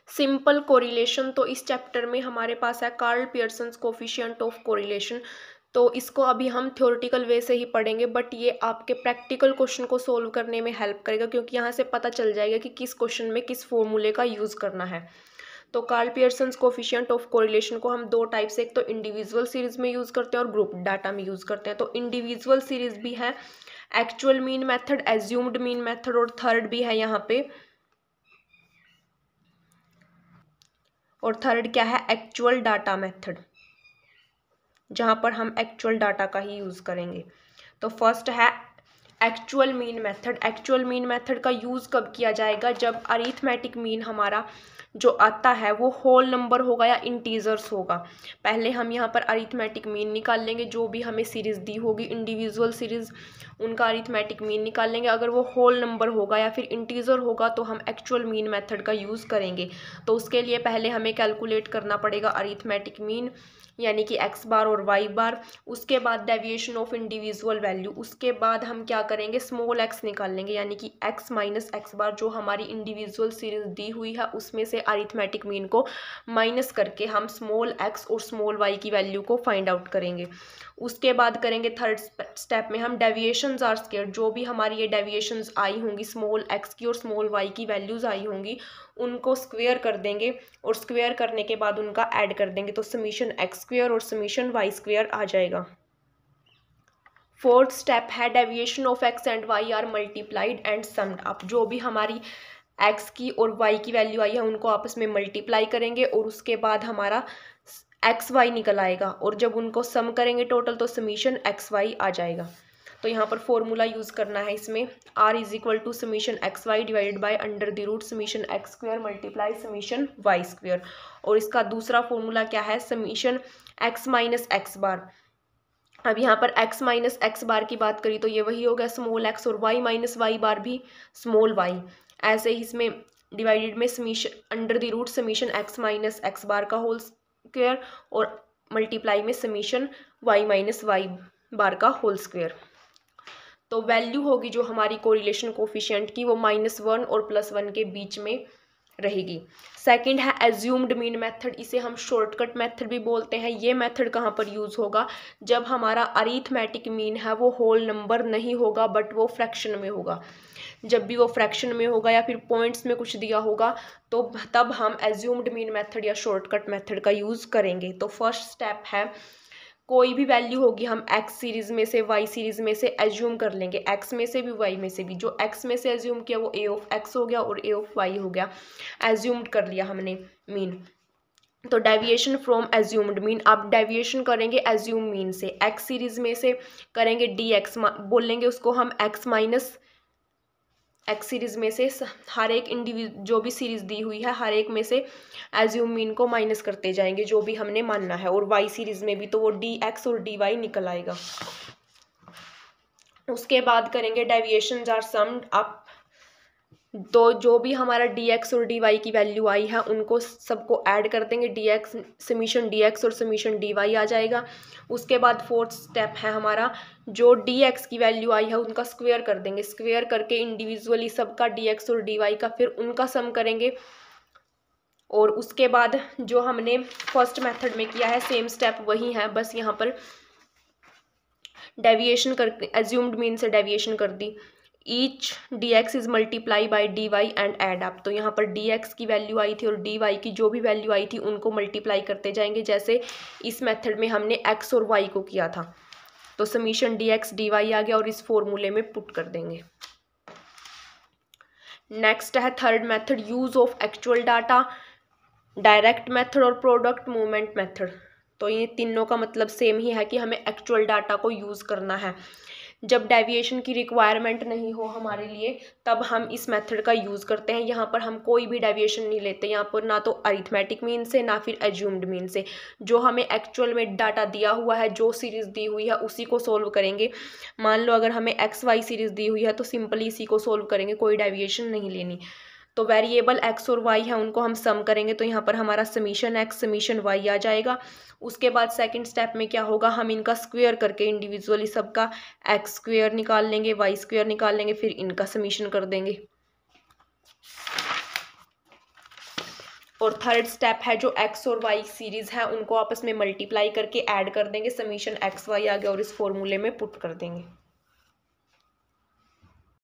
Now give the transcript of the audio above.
Simple correlation, तो इस chapter में हमारे पास है Karl Pearson's coefficient of correlation. तो इसको अभी हम थ्योरेटिकल वे से ही पढ़ेंगे, बट ये आपके प्रैक्टिकल क्वेश्चन को सोल्व करने में हेल्प करेगा, क्योंकि यहाँ से पता चल जाएगा कि किस क्वेश्चन में किस फॉर्मूले का यूज़ करना है। तो Karl Pearson's coefficient of correlation को हम दो टाइप से, एक तो इंडिविजुअल सीरीज में यूज़ करते हैं और ग्रुप डाटा में यूज़ करते हैं। तो इंडिविजुअल सीरीज भी है actual mean method, assumed mean method, और थर्ड भी है यहाँ पे, और थर्ड क्या है, एक्चुअल डाटा मेथड, जहाँ पर हम एक्चुअल डाटा का ही यूज़ करेंगे। तो फर्स्ट है actual mean method. Actual mean method का यूज़ कब किया जाएगा, जब अरिथमेटिक मीन हमारा जो आता है वो होल नंबर होगा या इंटीजर्स होगा। पहले हम यहाँ पर अरिथमेटिक मीन निकाल लेंगे, जो भी हमें सीरीज़ दी होगी इंडिविजुअल सीरीज़, उनका अरिथमेटिक मीन निकाल लेंगे। अगर वो होल नंबर होगा या फिर इंटीजर होगा तो हम एक्चुअल मीन मेथड का यूज़ करेंगे। तो उसके लिए पहले हमें कैलकुलेट करना पड़ेगा अरिथमेटिक मीन, यानी कि x बार और y बार, उसके बाद डेविएशन ऑफ इंडिविजुअल वैल्यू, उसके बाद हम क्या करेंगे, स्मॉल x निकाल लेंगे, यानी कि x माइनस एक्स बार, जो हमारी इंडिविजुअल सीरीज दी हुई है उसमें से अरिथमेटिक मीन को माइनस करके हम स्मॉल x और स्मॉल y की वैल्यू को फाइंड आउट करेंगे। उसके बाद करेंगे थर्ड स्टेप में हम डेविएशंस आर स्क्वायर, जो भी हमारी ये डेविएशंस आई होंगी, स्मॉल x की और स्मॉल y की वैल्यूज़ आई होंगी, उनको स्क्वायर कर देंगे, और स्क्वायर करने के बाद उनका ऐड कर देंगे, तो समीशन एक्स स्क्वायर और समीशन वाई स्क्वायर आ जाएगा। फोर्थ स्टेप है deviation of X and Y are multiplied and summed up. जो भी हमारी एक्स की और वाई की वैल्यू आई है उनको आपस में मल्टीप्लाई करेंगे, और उसके बाद हमारा एक्स वाई निकल आएगा, और जब उनको सम करेंगे टोटल तो समीशन एक्स वाई आ जाएगा। तो यहाँ पर फॉर्मूला यूज़ करना है इसमें, r is equal to summation X Y divided by under the root summation X square multiply summation Y square. और इसका दूसरा फॉर्मूला क्या है, summation X minus x bar. अब यहाँ पर x माइनस एक्स बार की बात करी तो ये वही हो गया स्मॉल x, और y माइनस वाई बार भी स्मॉल y। ऐसे ही इसमें डिवाइडेड में summation under the root summation x minus x bar का होल स्क्वायर, और मल्टीप्लाई में summation y minus y bar का होल स्क्वायर। तो वैल्यू होगी जो हमारी कोरिलेशन कोफिशिएंट की, वो -1 और +1 के बीच में रहेगी। सेकंड है एज्यूम्ड मीन मेथड, इसे हम शॉर्टकट मेथड भी बोलते हैं। ये मेथड कहाँ पर यूज़ होगा, जब हमारा अरिथमेटिक मीन है वो होल नंबर नहीं होगा बट वो फ्रैक्शन में होगा। जब भी वो फ्रैक्शन में होगा या फिर पॉइंट्स में कुछ दिया होगा तो तब हम एज्यूम्ड मीन मेथड या शॉर्टकट मेथड का यूज़ करेंगे। तो फर्स्ट स्टेप है, कोई भी वैल्यू होगी हम x सीरीज में से y सीरीज में से एज्यूम कर लेंगे, x में से भी y में से भी। जो x में से एज्यूम किया वो a ऑफ x हो गया और a ऑफ y हो गया, एज्यूम्ड कर लिया हमने मीन। तो डेविएशन फ्रॉम एज्यूम्ड मीन, अब डेविएशन करेंगे एज्यूम मीन से, x सीरीज में से करेंगे dx, बोलेंगे उसको हम x माइनस एक्स सीरीज में से हर एक जो भी सीरीज दी हुई है हर एक में से एज्यूम मीन को माइनस करते जाएंगे जो भी हमने मानना है, और वाई सीरीज में भी तो वो डी एक्स और डी वाई निकल आएगा। उसके बाद करेंगे डेविएशंस आर सम्ड अप, तो जो भी हमारा डी एक्स और डी वाई की वैल्यू आई है उनको सबको ऐड कर देंगे, D x summation d x और समीशन डी वाई आ जाएगा। उसके बाद फोर्थ स्टेप है हमारा, जो डी एक्स की वैल्यू आई है उनका स्क्वायर कर देंगे, स्क्वायर करके इंडिविजुअली सबका डी एक्स और डी वाई का फिर उनका सम करेंगे। और उसके बाद जो हमने फर्स्ट मेथड में किया है सेम स्टेप वही है, बस यहाँ पर डेविएशन कर एज्यूम्ड मीन से डेविएशन कर दी। Each d x is multiply by d y and add up, तो यहाँ पर डी एक्स की वैल्यू आई थी और डी वाई की जो भी वैल्यू आई थी उनको मल्टीप्लाई करते जाएंगे, जैसे इस मेथड में हमने एक्स और वाई को किया था। तो summation d x d y आ गया और इस फॉर्मूले में पुट कर देंगे। नेक्स्ट है third method, use of actual data, direct method और प्रोडक्ट मूवमेंट मेथड। तो ये तीनों का मतलब सेम ही है कि हमें एक्चुअल डाटा को यूज़ करना है। जब डेविएशन की रिक्वायरमेंट नहीं हो हमारे लिए तब हम इस मेथड का यूज़ करते हैं। यहाँ पर हम कोई भी डेविएशन नहीं लेते, यहाँ पर ना तो अरिथमेटिक मीन से ना फिर एज्यूम्ड मीन से, जो हमें एक्चुअल में डाटा दिया हुआ है, जो सीरीज़ दी हुई है उसी को सोल्व करेंगे। मान लो अगर हमें एक्स वाई सीरीज़ दी हुई है तो सिंपली इसी को सोल्व करेंगे, कोई डेविएशन नहीं लेनी। तो वेरिएबल एक्स और वाई है उनको हम सम करेंगे, तो यहाँ पर हमारा समीशन एक्स समीशन वाई आ जाएगा। उसके बाद सेकंड स्टेप में क्या होगा, हम इनका स्क्वायर करके इंडिविजुअली सबका एक्स स्क्वायर निकाल लेंगे, वाई स्क्वायर निकाल लेंगे, फिर इनका समीशन कर देंगे। और थर्ड स्टेप है जो एक्स और वाई सीरीज़ है उनको आपस में मल्टीप्लाई करके ऐड कर देंगे, समीशन एक्स वाई आ गया और इस फॉर्मूले में पुट कर देंगे।